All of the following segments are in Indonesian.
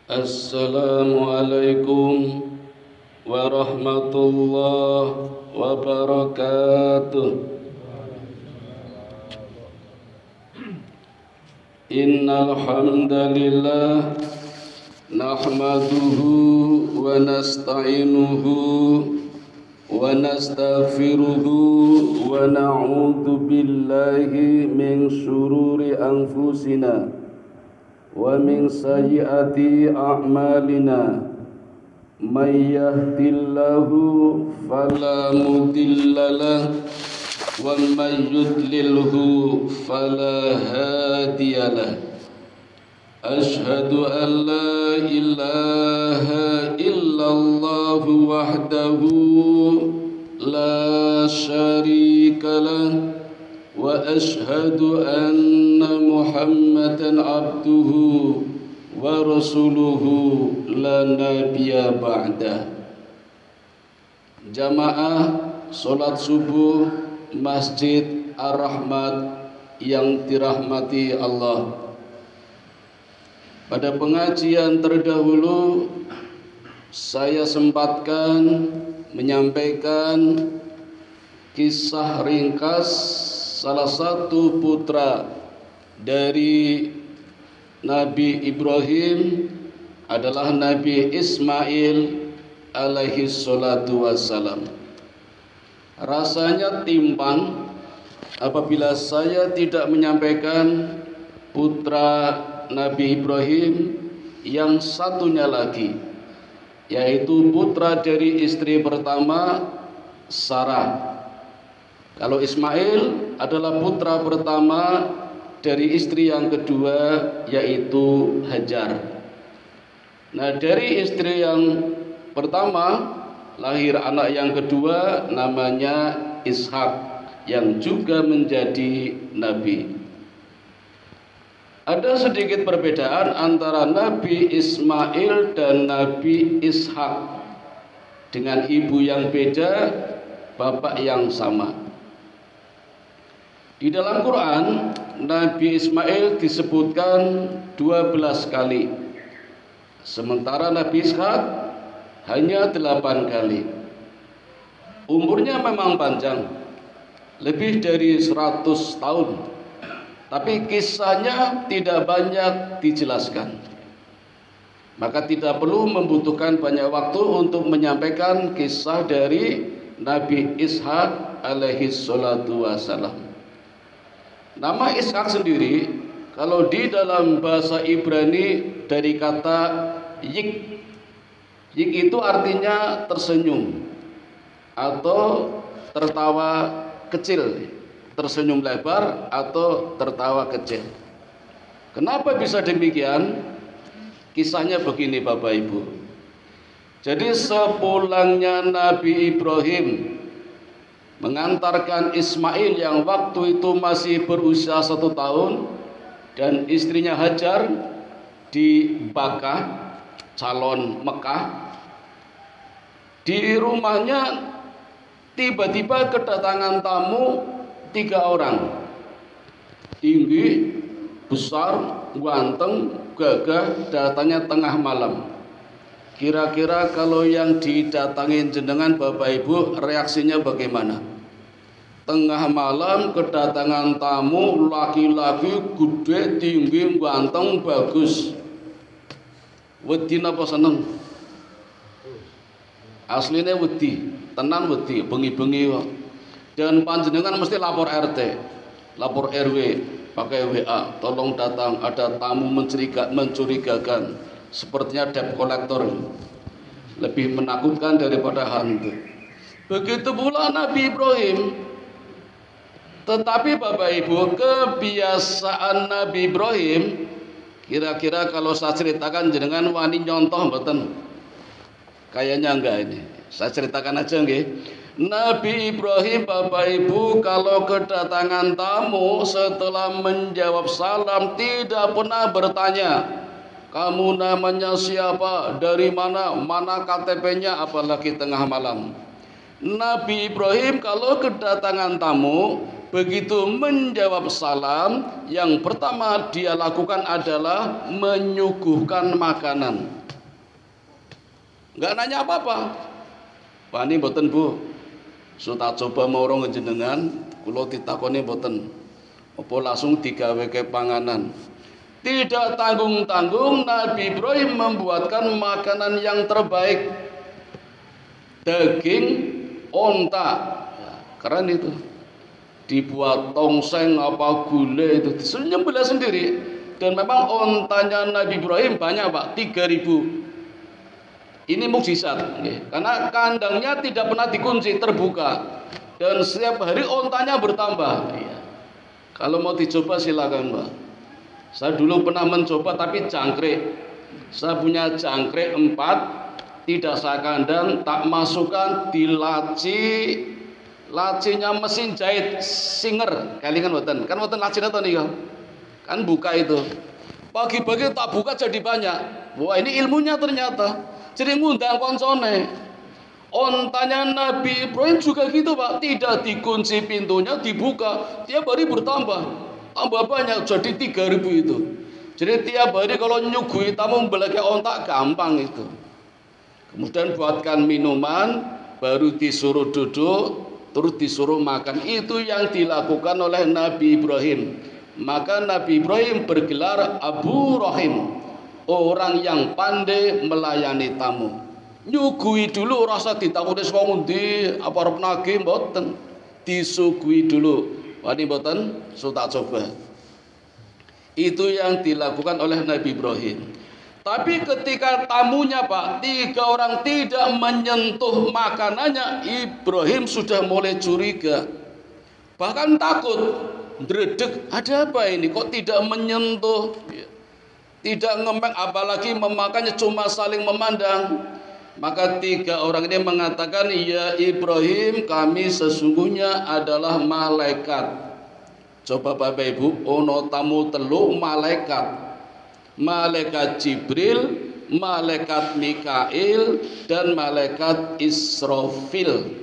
Assalamualaikum warahmatullahi wabarakatuh. Innal hamdalillah nahmaduhu wa nasta'inuhu wa nastaghfiruhu wa na'udzu billahi min syururi anfusina wa min sayyiati a'malina. May yahdihillahu fala mudilla lahu wa may yudlilhu fala hadiyalah. Ashhadu an la ilaha illallah wahdahu la syarika lah wa ashhadu anna Muhammadan abduhu wa rasuluhu la nabiyya ba'dah. Jamaah salat subuh Masjid Ar-Rahmat yang dirahmati Allah. Pada pengajian terdahulu saya sempatkan menyampaikan kisah ringkas salah satu putra dari Nabi Ibrahim adalah Nabi Ismail alaihi salatu wassalam. Rasanya timpang apabila saya tidak menyampaikan putra Nabi Ibrahim yang satunya lagi, yaitu putra dari istri pertama Sarah. Kalau Ismail adalah putra pertama dari istri yang kedua, yaitu Hajar. Nah, dari istri yang pertama lahir anak yang kedua namanya Ishak yang juga menjadi nabi. Ada sedikit perbedaan antara Nabi Ismail dan Nabi Ishak, dengan ibu yang beda, bapak yang sama. Di dalam Quran, Nabi Ismail disebutkan 12 kali, sementara Nabi Ishak hanya 8 kali. Umurnya memang panjang, lebih dari 100 tahun, tapi kisahnya tidak banyak dijelaskan. Maka tidak perlu membutuhkan banyak waktu untuk menyampaikan kisah dari Nabi Ishak alaihi salatu wassalam. Nama Ishak sendiri kalau di dalam bahasa Ibrani dari kata yik. Yik itu artinya tersenyum atau tertawa kecil, tersenyum lebar atau tertawa kecil. Kenapa bisa demikian? Kisahnya begini Bapak Ibu. Jadi sepulangnya Nabi Ibrahim mengantarkan Ismail yang waktu itu masih berusia 1 tahun, dan istrinya Hajar di Bakah, calon Mekah. Di rumahnya tiba-tiba kedatangan tamu 3 orang, tinggi, besar, ganteng, gagah, datangnya tengah malam. Kira-kira kalau yang didatangin jenengan Bapak Ibu reaksinya bagaimana? Tengah malam kedatangan tamu laki-laki gede, tinggi, ganteng, bagus. Wedi napa seneng? Aslinya wedi, tenan wedi, bengi-bengi kok. Dan panjenengan mesti lapor RT, lapor RW, pakai WA, tolong datang, ada tamu mencurigakan, sepertinya debt collector, lebih menakutkan daripada hantu. Begitu pula Nabi Ibrahim. Tetapi Bapak Ibu, kebiasaan Nabi Ibrahim, kira-kira kalau saya ceritakan jenengan wani nyontoh mboten? Kayaknya enggak ini. Saya ceritakan aja nggih. Nabi Ibrahim Bapak Ibu kalau kedatangan tamu setelah menjawab salam tidak pernah bertanya, kamu namanya siapa, dari mana, mana KTP-nya, apalagi tengah malam. Nabi Ibrahim kalau kedatangan tamu begitu menjawab salam, yang pertama dia lakukan adalah menyuguhkan makanan. Enggak nanya apa-apa. Wani mboten Bu, sudah coba morong jenengan, kula ditakoni mboten. Apa langsung digaweke panganan. Tidak tanggung-tanggung Nabi Ibrahim membuatkan makanan yang terbaik. Daging onta. Ya, keren itu. Dibuat tongseng apa gulai itu nyembelih sendiri. Dan memang ontanya Nabi Ibrahim banyak Pak, 3000. Ini mukjizat, karena kandangnya tidak pernah dikunci, terbuka, dan setiap hari ontanya bertambah. Kalau mau dicoba silakan Pak. Saya dulu pernah mencoba tapi jangkrik. Saya punya jangkrik 4, tidak saya kandang, tak masukkan di laci. Lacinya mesin jahit Singer, kalian kan woten lacinya tadi kan buka itu. Pagi-pagi tak buka jadi banyak. Wah ini ilmunya ternyata. Jadi ngundang koncone. Ontanya Nabi Ibrahim juga gitu Pak, tidak dikunci pintunya, dibuka, tiap hari bertambah, tambah banyak jadi 3000 itu. Jadi tiap hari kalau nyugui tamu belakang ontak gampang itu. Kemudian buatkan minuman, baru disuruh duduk, terus disuruh makan. Itu yang dilakukan oleh Nabi Ibrahim. Maka Nabi Ibrahim bergelar Abu Rahim, orang yang pandai melayani tamu. Nyugui dulu, rasa ditakuni wong ndi apa arep nagih mboten. Disugui dulu. Wani mboten, tak coba. Itu yang dilakukan oleh Nabi Ibrahim. Tapi ketika tamunya Pak, 3 orang tidak menyentuh makanannya, Ibrahim sudah mulai curiga. Bahkan takut, ndredeg, ada apa ini kok tidak menyentuh, tidak ngempeng, apalagi memakannya cuma saling memandang. Maka 3 orang ini mengatakan, ya Ibrahim, kami sesungguhnya adalah malaikat. Coba Bapak Ibu, ono tamu telu malaikat. Malaikat Jibril, malaikat Mikail, dan malaikat Israfil.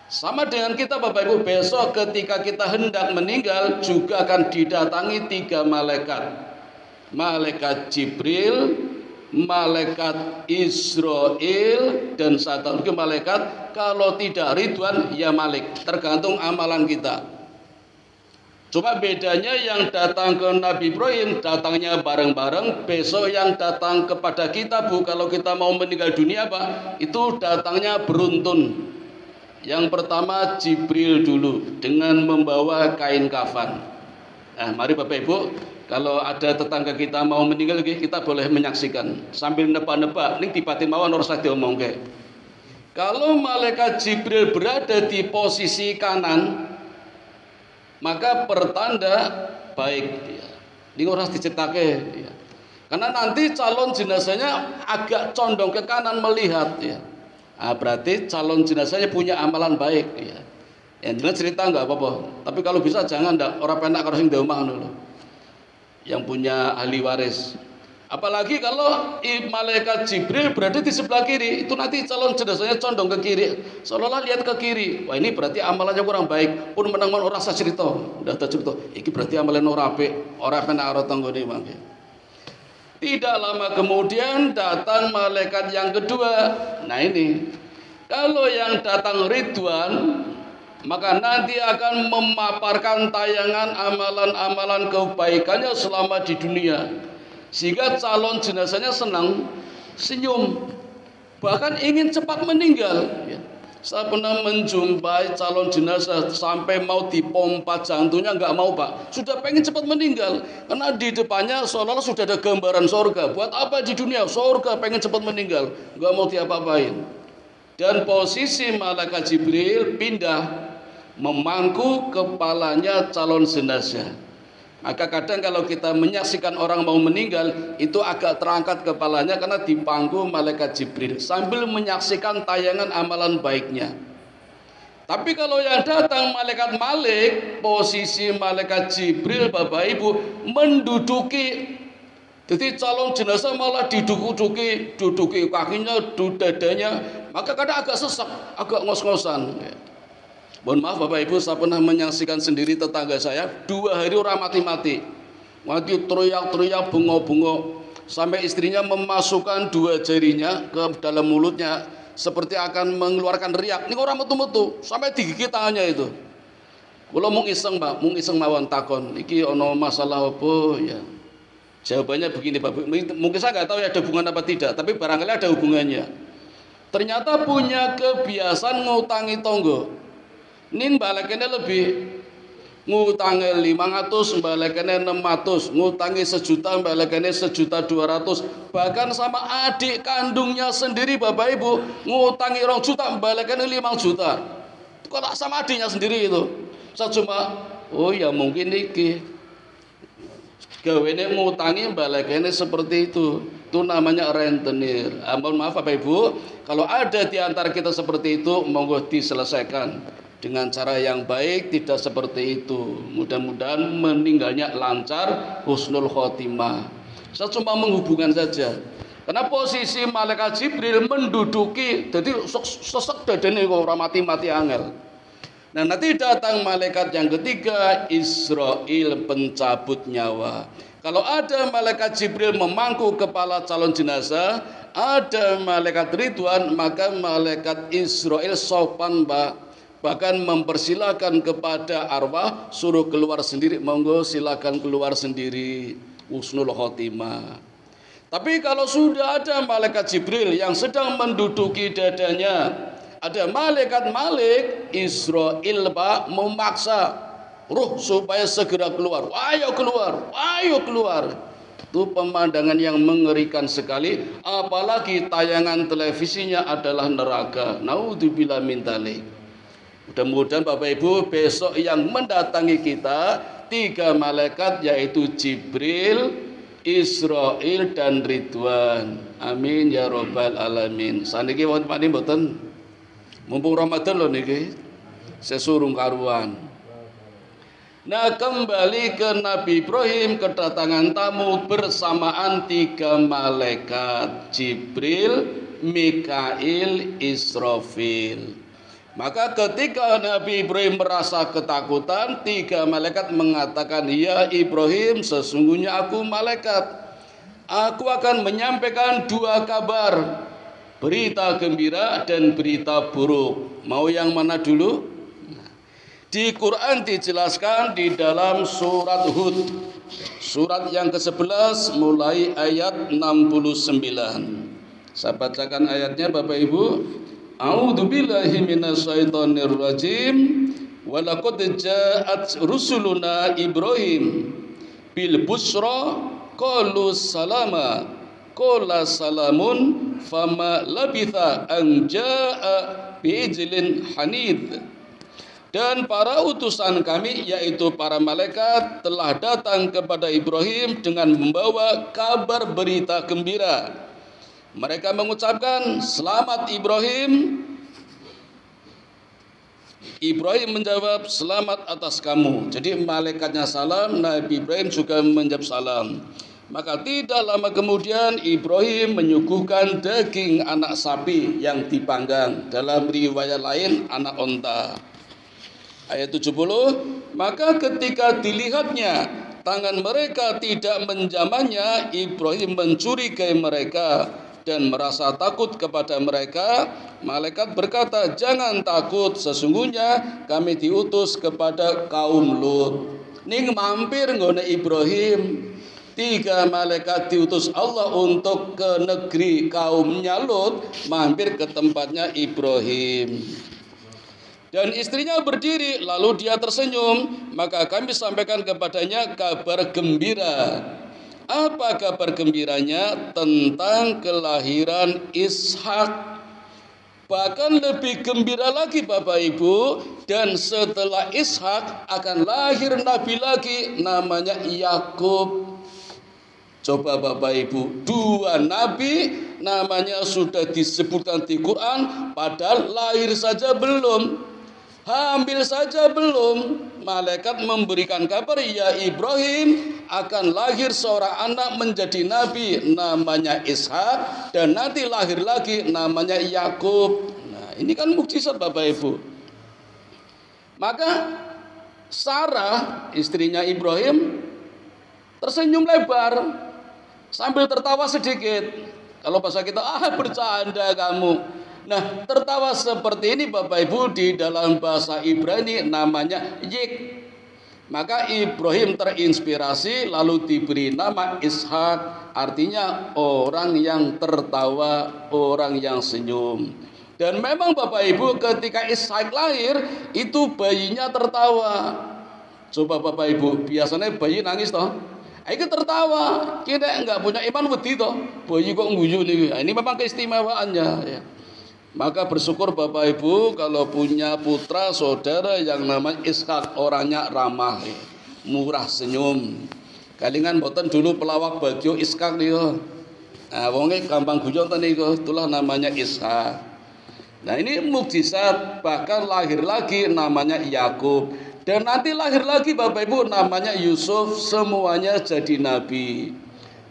Sama dengan kita Bapak Ibu, besok ketika kita hendak meninggal juga akan didatangi 3 malaikat. Malaikat Jibril, malaikat Israel, dan satu lagi malaikat, kalau tidak Ridwan ya Malik, tergantung amalan kita. Cuma bedanya yang datang ke Nabi Ibrahim datangnya bareng-bareng, besok yang datang kepada kita Bu, kalau kita mau meninggal dunia Pak, itu datangnya beruntun. Yang pertama Jibril dulu dengan membawa kain kafan. Nah, mari Bapak Ibu, kalau ada tetangga kita mau meninggal kita boleh menyaksikan sambil nebak-nebak, ning dibatin mawon ora usah diomongke. Kalau malaikat Jibril berada di posisi kanan, maka pertanda baik dia. Ini harus diceritake ya. Karena nanti calon jenazahnya agak condong ke kanan melihat ya. Nah, berarti calon jenazahnya punya amalan baik ya. Yang jelas cerita enggak apa-apa. Tapi kalau bisa jangan ndak ora penak karo sing ndek omah ngono lho. Yang punya ahli waris. Apalagi kalau malaikat Jibril berada di sebelah kiri, itu nanti calon jenazahnya condong ke kiri, seolah-olah lihat ke kiri. Wah ini berarti amalannya kurang baik. Pun menang-menang orang rasa cerita, udah tak cerita. Iki berarti amalan orang apik, orang penak karo tanggane mangke. Tidak lama kemudian datang malaikat yang kedua. Nah ini, kalau yang datang Ridwan, maka nanti akan memaparkan tayangan amalan-amalan kebaikannya selama di dunia. Sehingga calon jenazahnya senang, senyum, bahkan ingin cepat meninggal. Saya pernah menjumpai calon jenazah sampai mau dipompa jantungnya nggak mau Pak, sudah pengen cepat meninggal karena di depannya seolah-olah sudah ada gambaran surga. Buat apa di dunia? Surga, pengen cepat meninggal, nggak mau diapa-apain. Dan posisi malaikat Jibril pindah memangku kepalanya calon jenazah. Maka kadang kalau kita menyaksikan orang mau meninggal, itu agak terangkat kepalanya karena dipangku malaikat Jibril sambil menyaksikan tayangan amalan baiknya. Tapi kalau yang datang malaikat Malik, posisi malaikat Jibril Bapak Ibu menduduki. Jadi calon jenazah malah diduduki kakinya, dadanya, maka kadang agak sesak, agak ngos-ngosan. Mohon maaf Bapak Ibu, saya pernah menyaksikan sendiri tetangga saya 2 hari orang mati-mati. Mati teriak-teriak, bengok-bengok, sampai istrinya memasukkan 2 jarinya ke dalam mulutnya seperti akan mengeluarkan riak. Ini orang metu-metu, sampai digigit tangannya itu. Kalau mau iseng Pak, mau iseng mawon takon, iki ono masalah apa ya? Jawabannya begini Pak, mungkin saya nggak tahu ya ada hubungan apa tidak, tapi barangkali ada hubungannya. Ternyata punya kebiasaan ngutangi tonggo. Nin balekannya lebih, ngutangi 500, balekannya 600, ngutangi 1 juta, balekannya 1.200.000. Bahkan sama adik kandungnya sendiri Bapak Ibu, ngutangi 2 juta, balekannya 5 juta. Kalau sama adiknya sendiri itu, saya cuma, oh ya mungkin iki gawene ngutangi balekannya seperti itu. Itu namanya rentenir. Mohon maaf Bapak Ibu, kalau ada di antara kita seperti itu, monggo diselesaikan dengan cara yang baik, tidak seperti itu. Mudah-mudahan meninggalnya lancar, husnul khotimah. Saya cuma menghubungkan saja. Karena posisi malaikat Jibril menduduki, jadi sesek dadane orang mati-mati angel. Nah nanti datang malaikat yang ketiga, Israil, pencabut nyawa. Kalau ada malaikat Jibril memangku kepala calon jenazah, ada malaikat Ridwan, maka malaikat Israil sopan Pak. Bahkan mempersilahkan kepada arwah, suruh keluar sendiri, monggo silakan keluar sendiri, husnul khotimah. Tapi kalau sudah ada malaikat Jibril yang sedang menduduki dadanya, ada malaikat Malik, Israil Pak memaksa ruh supaya segera keluar. Ayo keluar, ayo keluar. Itu pemandangan yang mengerikan sekali, apalagi tayangan televisinya adalah neraka. Naudzubillah min dzalik. Mudah-mudahan Bapak Ibu besok yang mendatangi kita 3 malaikat, yaitu Jibril, Israil dan Ridwan. Amin ya robbal alamin. Saniki wonten mani mboten? Mumpung Ramadan lho niki. Sesurung karuan. Nah, kembali ke Nabi Ibrahim, kedatangan tamu bersamaan 3 malaikat, Jibril, Mikail, Israfil. Maka ketika Nabi Ibrahim merasa ketakutan, 3 malaikat mengatakan, ya Ibrahim, sesungguhnya aku malaikat. Aku akan menyampaikan 2 kabar, berita gembira dan berita buruk. Mau yang mana dulu? Di Quran dijelaskan di dalam surat Hud, surat yang ke-11 mulai ayat 69. Saya bacakan ayatnya Bapak Ibu. A'udzu billahi minasyaitonir rajim. Wa laqad ja'at rusuluna Ibrahim bil busra qalu salama qala salamun fama labitha an ja'a bi'ijlin hanid. Dan para utusan kami, yaitu para malaikat, telah datang kepada Ibrahim dengan membawa kabar berita gembira. Mereka mengucapkan, selamat Ibrahim. Ibrahim menjawab, selamat atas kamu. Jadi malaikatnya salam, Nabi Ibrahim juga menjawab salam. Maka tidak lama kemudian Ibrahim menyuguhkan daging anak sapi yang dipanggang. Dalam riwayat lain, anak onta. Ayat 70, maka ketika dilihatnya tangan mereka tidak menjamahnya, Ibrahim mencurigai mereka dan merasa takut kepada mereka. Malaikat berkata, jangan takut, sesungguhnya kami diutus kepada kaum Lut. Ning mampir nggone Ibrahim. 3 malaikat diutus Allah untuk ke negeri kaumnya Lut, mampir ke tempatnya Ibrahim. Dan istrinya berdiri, lalu dia tersenyum, maka kami sampaikan kepadanya kabar gembira. Apa kabar gembiranya? Tentang kelahiran Ishak. Bahkan lebih gembira lagi Bapak Ibu, dan setelah Ishak akan lahir Nabi lagi, namanya Yakub. Coba Bapak Ibu, 2 nabi namanya sudah disebutkan di Quran, padahal lahir saja belum. Hamil saja belum, malaikat memberikan kabar, ya Ibrahim akan lahir seorang anak menjadi nabi, namanya Ishak, dan nanti lahir lagi namanya Yakub. Nah, ini kan mukjizat Bapak Ibu. Maka Sarah, istrinya Ibrahim, tersenyum lebar sambil tertawa sedikit. Kalau bahasa kita, bercanda kamu. Nah, tertawa seperti ini Bapak Ibu di dalam bahasa Ibrani namanya yik. Maka Ibrahim terinspirasi lalu diberi nama Ishak, artinya orang yang tertawa, orang yang senyum. Dan memang Bapak Ibu ketika Ishak lahir itu bayinya tertawa. Coba Bapak Ibu, biasanya bayi nangis toh? Itu tertawa, kita nggak punya iman wedi toh, bayi kok nguyu nih. Ini memang keistimewaannya ya. Maka bersyukur Bapak Ibu kalau punya putra saudara yang namanya Ishak, orangnya ramah, murah senyum. Kalingan boten dulu pelawak bagio Ishak nih. Nah, wonge gampang guyon to niku, itulah namanya Ishak. Nah, ini mukjizat, bahkan lahir lagi namanya Yakub. Dan nanti lahir lagi Bapak Ibu namanya Yusuf, semuanya jadi nabi.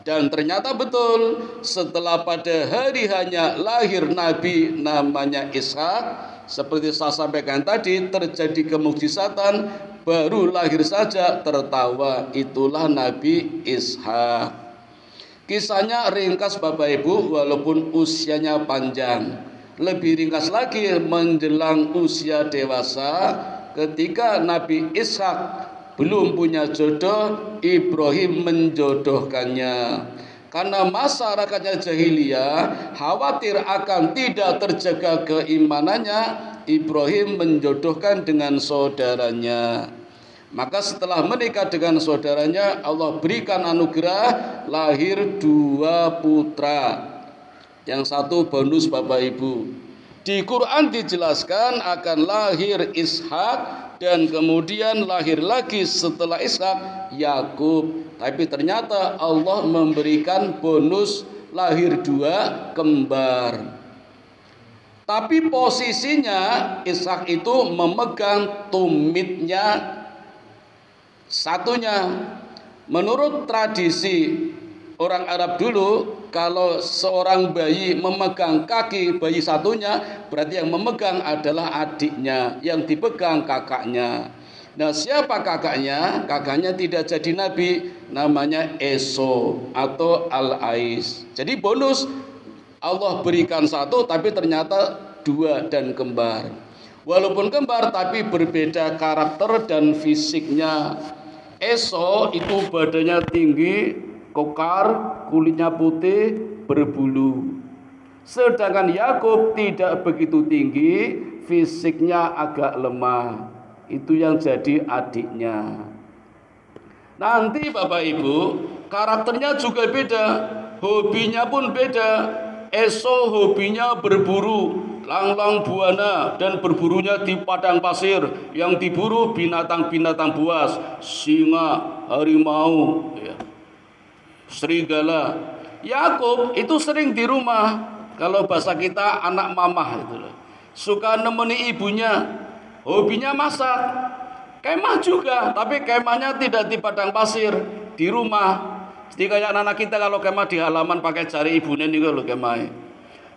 Dan ternyata betul, setelah pada hari hanya lahir nabi namanya Ishak, seperti saya sampaikan tadi, terjadi kemukjizatan, baru lahir saja tertawa, itulah Nabi Ishak. Kisahnya ringkas Bapak Ibu, walaupun usianya panjang. Lebih ringkas lagi menjelang usia dewasa, ketika Nabi Ishak belum punya jodoh, Ibrahim menjodohkannya. Karena masyarakatnya jahiliyah khawatir akan tidak terjaga keimanannya, Ibrahim menjodohkan dengan saudaranya. Maka setelah menikah dengan saudaranya, Allah berikan anugerah lahir 2 putra. Yang satu bonus Bapak Ibu. Di Quran dijelaskan akan lahir Ishak dan kemudian lahir lagi setelah Ishak Yakub. Tapi ternyata Allah memberikan bonus lahir 2 kembar. Tapi posisinya Ishak itu memegang tumitnya satunya. Menurut tradisi orang Arab dulu, kalau seorang bayi memegang kaki bayi satunya, berarti yang memegang adalah adiknya, yang dipegang kakaknya. Nah, siapa kakaknya? Kakaknya tidak jadi nabi, namanya Esau atau Al-Ais. Jadi bonus, Allah berikan satu, tapi ternyata 2 dan kembar. Walaupun kembar, tapi berbeda karakter dan fisiknya. Esau itu badannya tinggi, kokar, kulitnya putih, berbulu. Sedangkan Yakub tidak begitu tinggi, fisiknya agak lemah. Itu yang jadi adiknya. Nanti Bapak Ibu, karakternya juga beda, hobinya pun beda. Esau hobinya berburu, langlang buana, dan berburunya di padang pasir. Yang diburu binatang-binatang buas, singa, harimau, ya, serigala. Yakub itu sering di rumah, kalau bahasa kita anak mamah itu loh. Suka nemeni ibunya, hobinya masak. Kemah juga, tapi kemahnya tidak di padang pasir, di rumah. Jadi kayak anak kita kalau kemah di halaman pakai jari ibunya nih loh kemah.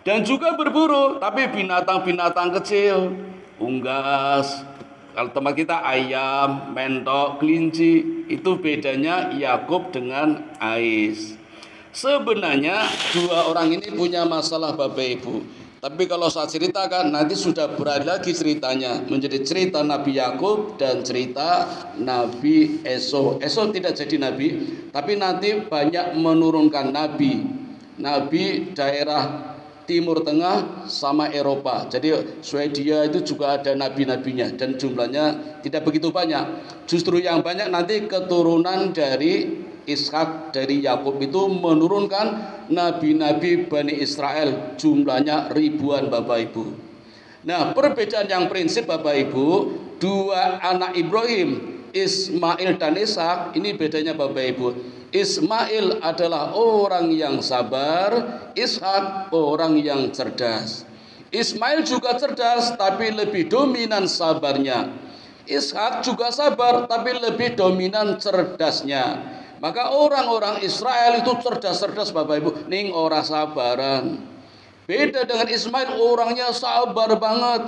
Dan juga berburu, tapi binatang-binatang kecil, unggas. Kalau tempat kita ayam, mentok, kelinci, itu bedanya Yakub dengan Ais. Sebenarnya 2 orang ini punya masalah Bapak Ibu. Tapi kalau saya ceritakan nanti sudah berada lagi ceritanya menjadi cerita Nabi Yakub dan cerita Nabi Esau. Esau tidak jadi nabi, tapi nanti banyak menurunkan nabi. Nabi daerah Timur Tengah sama Eropa. Jadi Swedia itu juga ada nabi-nabinya dan jumlahnya tidak begitu banyak. Justru yang banyak nanti keturunan dari Ishak, dari Yakub itu menurunkan nabi-nabi Bani Israel, jumlahnya ribuan Bapak Ibu. Nah, perbedaan yang prinsip Bapak Ibu, 2 anak Ibrahim, Ismail dan Ishak, ini bedanya Bapak Ibu. Ismail adalah orang yang sabar, Ishak orang yang cerdas. Ismail juga cerdas tapi lebih dominan sabarnya. Ishak juga sabar tapi lebih dominan cerdasnya. Maka orang-orang Israel itu cerdas-cerdas Bapak Ibu, ning ora sabaran. Beda dengan Ismail, orangnya sabar banget.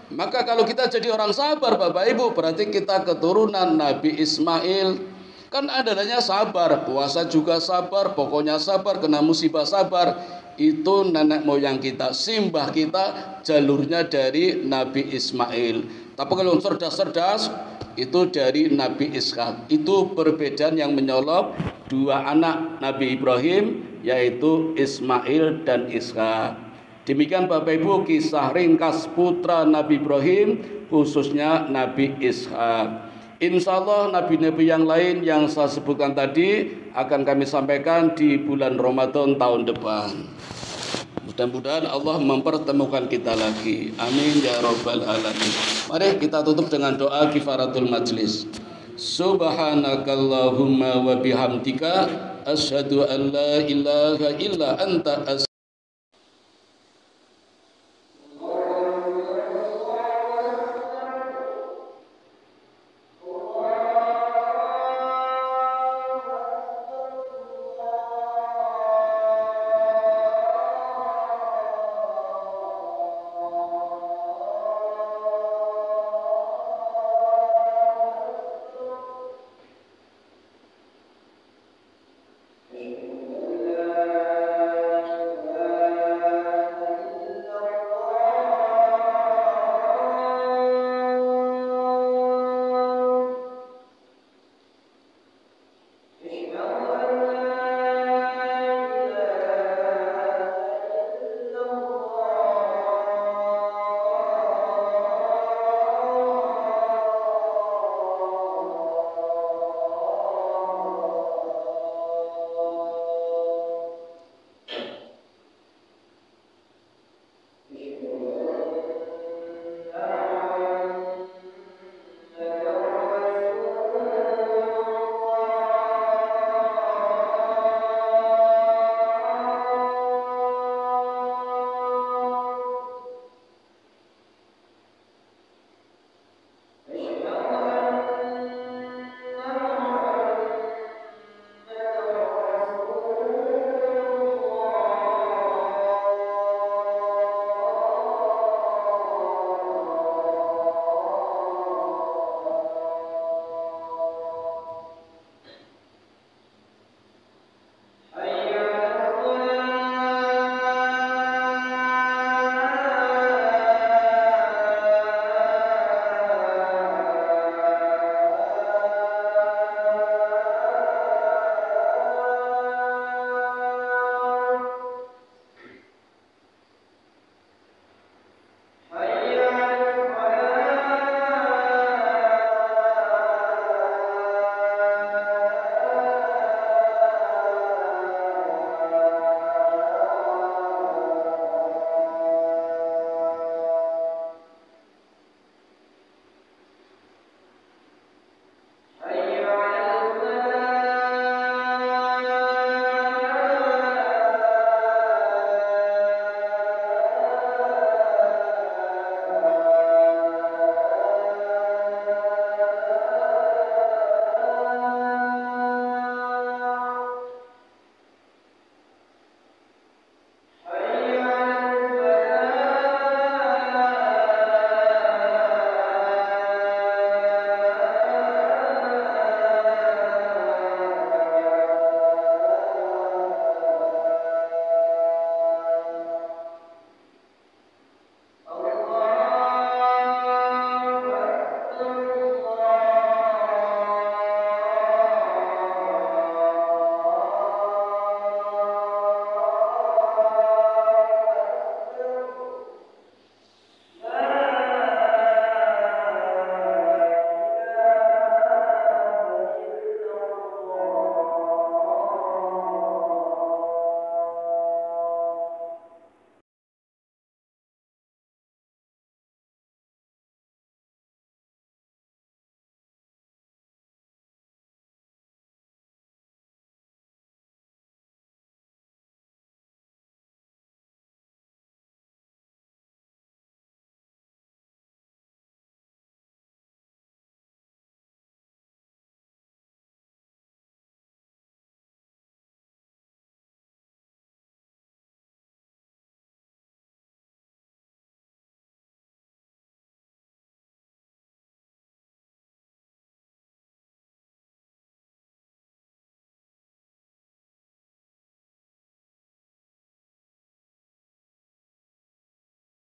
Maka kalau kita jadi orang sabar Bapak Ibu, berarti kita keturunan Nabi Ismail. Kan adanya sabar, puasa juga sabar, pokoknya sabar, kena musibah sabar. Itu nenek moyang kita, simbah kita jalurnya dari Nabi Ismail. Tapi kalau cerdas-cerdas itu dari Nabi Ishak. Itu perbedaan yang menyolok dua anak Nabi Ibrahim, yaitu Ismail dan Ishak. Demikian Bapak Ibu kisah ringkas putra Nabi Ibrahim, khususnya Nabi Ishak. Insya Allah nabi-nabi yang lain yang saya sebutkan tadi akan kami sampaikan di bulan Ramadan tahun depan. Mudah-mudahan Allah mempertemukan kita lagi. Amin ya rabbal alamin. Mari kita tutup dengan doa kifaratul majlis. Subhanakallahumma wa bihamdika asyhadu an la ilaha illa anta